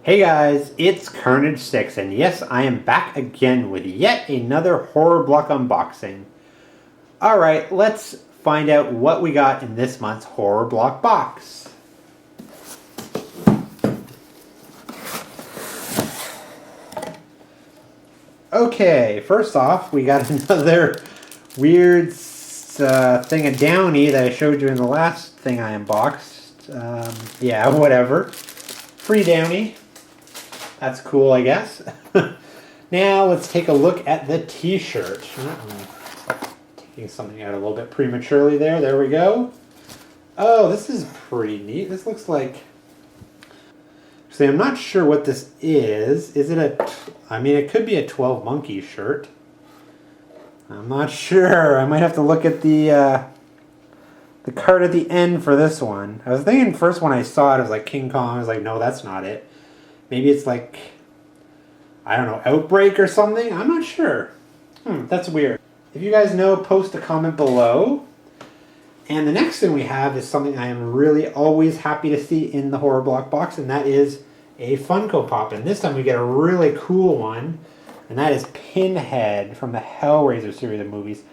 Hey guys, it's Carnage6, and yes, I am back again with yet another horror block unboxing. Alright, let's find out what we got in this month's horror block box. Okay, first off, we got another weird thing of Downy that I showed you in the last thing I unboxed. Yeah, whatever. Free Downy. That's cool, I guess. Now let's take a look at the t-shirt. Taking something out a little bit prematurely there. There we go. Oh, this is pretty neat. This looks like... See, I'm not sure what this is. Is it a... I mean, it could be a 12 Monkeys shirt. I'm not sure. I might have to look at the card at the end for this one. I was thinking first when I saw it, it was like King Kong. I was like, no, that's not it. Maybe it's like, I don't know, Outbreak or something? I'm not sure. That's weird. If you guys know, post a comment below. And the next thing we have is something I am really always happy to see in the horror block box, and that is a Funko Pop. And this time we get a really cool one, and that is Pinhead from the Hellraiser series of movies.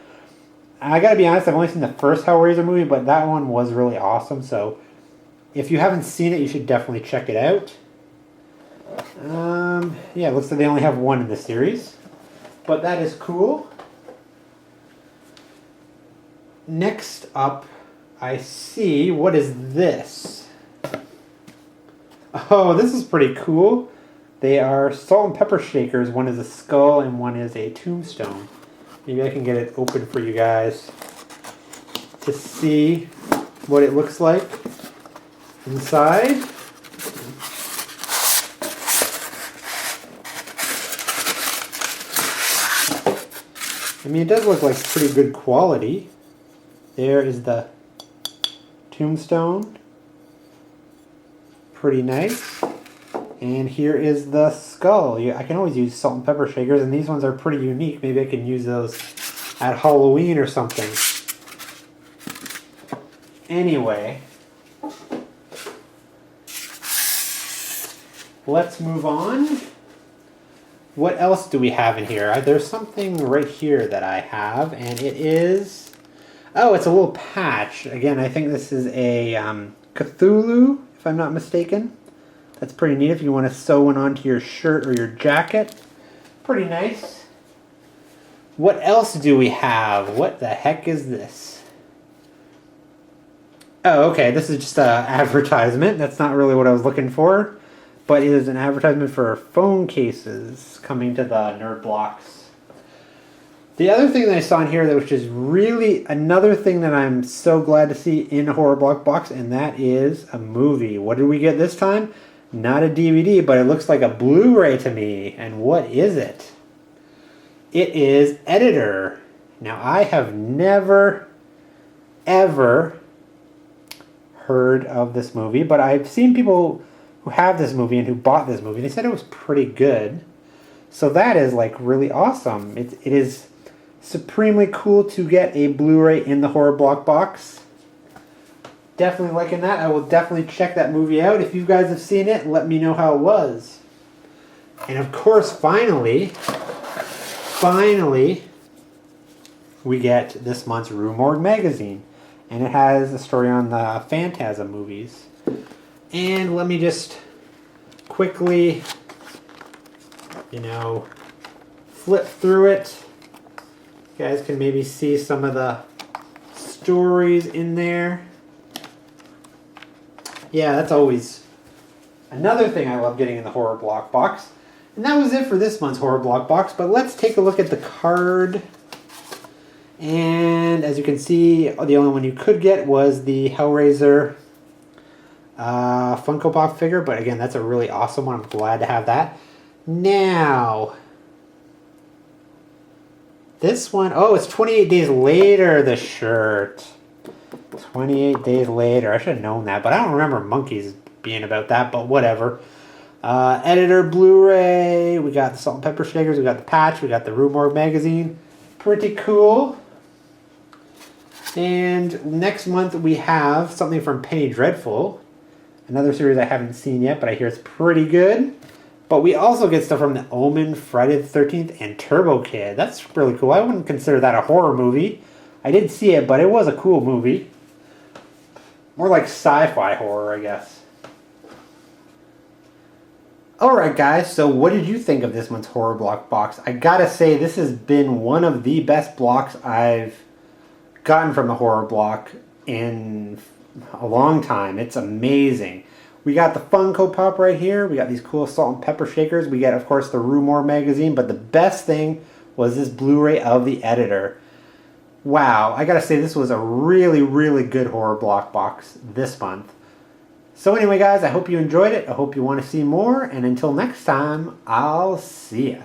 I gotta be honest, I've only seen the first Hellraiser movie, but that one was really awesome. So if you haven't seen it, you should definitely check it out. Yeah, it looks like they only have one in the series, but that is cool. Next up, I see, what is this? Oh, this is pretty cool. They are salt and pepper shakers. One is a skull and one is a tombstone. Maybe I can get it open for you guys to see what it looks like inside. I mean, it does look like pretty good quality. There is the tombstone. Pretty nice. And here is the skull. I can always use salt and pepper shakers, and these ones are pretty unique. Maybe I can use those at Halloween or something. Anyway, let's move on. What else do we have in here? There's something right here that I have, and it is... Oh, it's a little patch. Again, I think this is a Cthulhu, if I'm not mistaken. That's pretty neat if you want to sew one onto your shirt or your jacket. Pretty nice. What else do we have? What the heck is this? Oh, okay, this is just an advertisement. That's not really what I was looking for. But it is an advertisement for phone cases coming to the Nerd Blocks. The other thing that I saw in here, which is really another thing that I'm so glad to see in a horror block box, and that is a movie. What did we get this time? Not a DVD, but it looks like a Blu-ray to me. And what is it? It is Editor. Now, I have never, ever heard of this movie, but I've seen people who have this movie and who bought this movie. They said it was pretty good. So that is like really awesome. It is supremely cool to get a Blu-ray in the horror block box. Definitely liking that. I will definitely check that movie out. If you guys have seen it, let me know how it was. And of course, finally, we get this month's Rue Morgue magazine. And it has a story on the Phantasm movies. And let me just quickly, flip through it. You guys can maybe see some of the stories in there. Yeah, that's always another thing I love getting in the horror block box. And that was it for this month's horror block box. But let's take a look at the card. And as you can see, the only one you could get was the Hellraiser Funko Pop figure, but again, that's a really awesome one. I'm glad to have that. Now, this one, oh, it's 28 days later, the shirt. 28 days later. I should have known that, but I don't remember Monkeys being about that, but whatever. Editor Blu-ray. We got the salt and pepper shakers. We got the patch. We got the Rue Morgue magazine. Pretty cool. And next month we have something from Penny Dreadful. Another series I haven't seen yet, but I hear it's pretty good. But we also get stuff from The Omen, Friday the 13th, and Turbo Kid. That's really cool. I wouldn't consider that a horror movie. I did see it, but it was a cool movie. More like sci-fi horror, I guess. Alright guys, so what did you think of this month's Horror Block box? I gotta say, this has been one of the best blocks I've gotten from the Horror Block in a long time. It's amazing. We got the Funko Pop right here. We got these cool salt and pepper shakers. We get, of course, the Rumor magazine. But the best thing was this Blu-ray of the editor. Wow, I gotta say, this was a really, really good Horror Block box this month. So anyway, guys, I hope you enjoyed it. I hope you want to see more. And until next time, I'll see ya.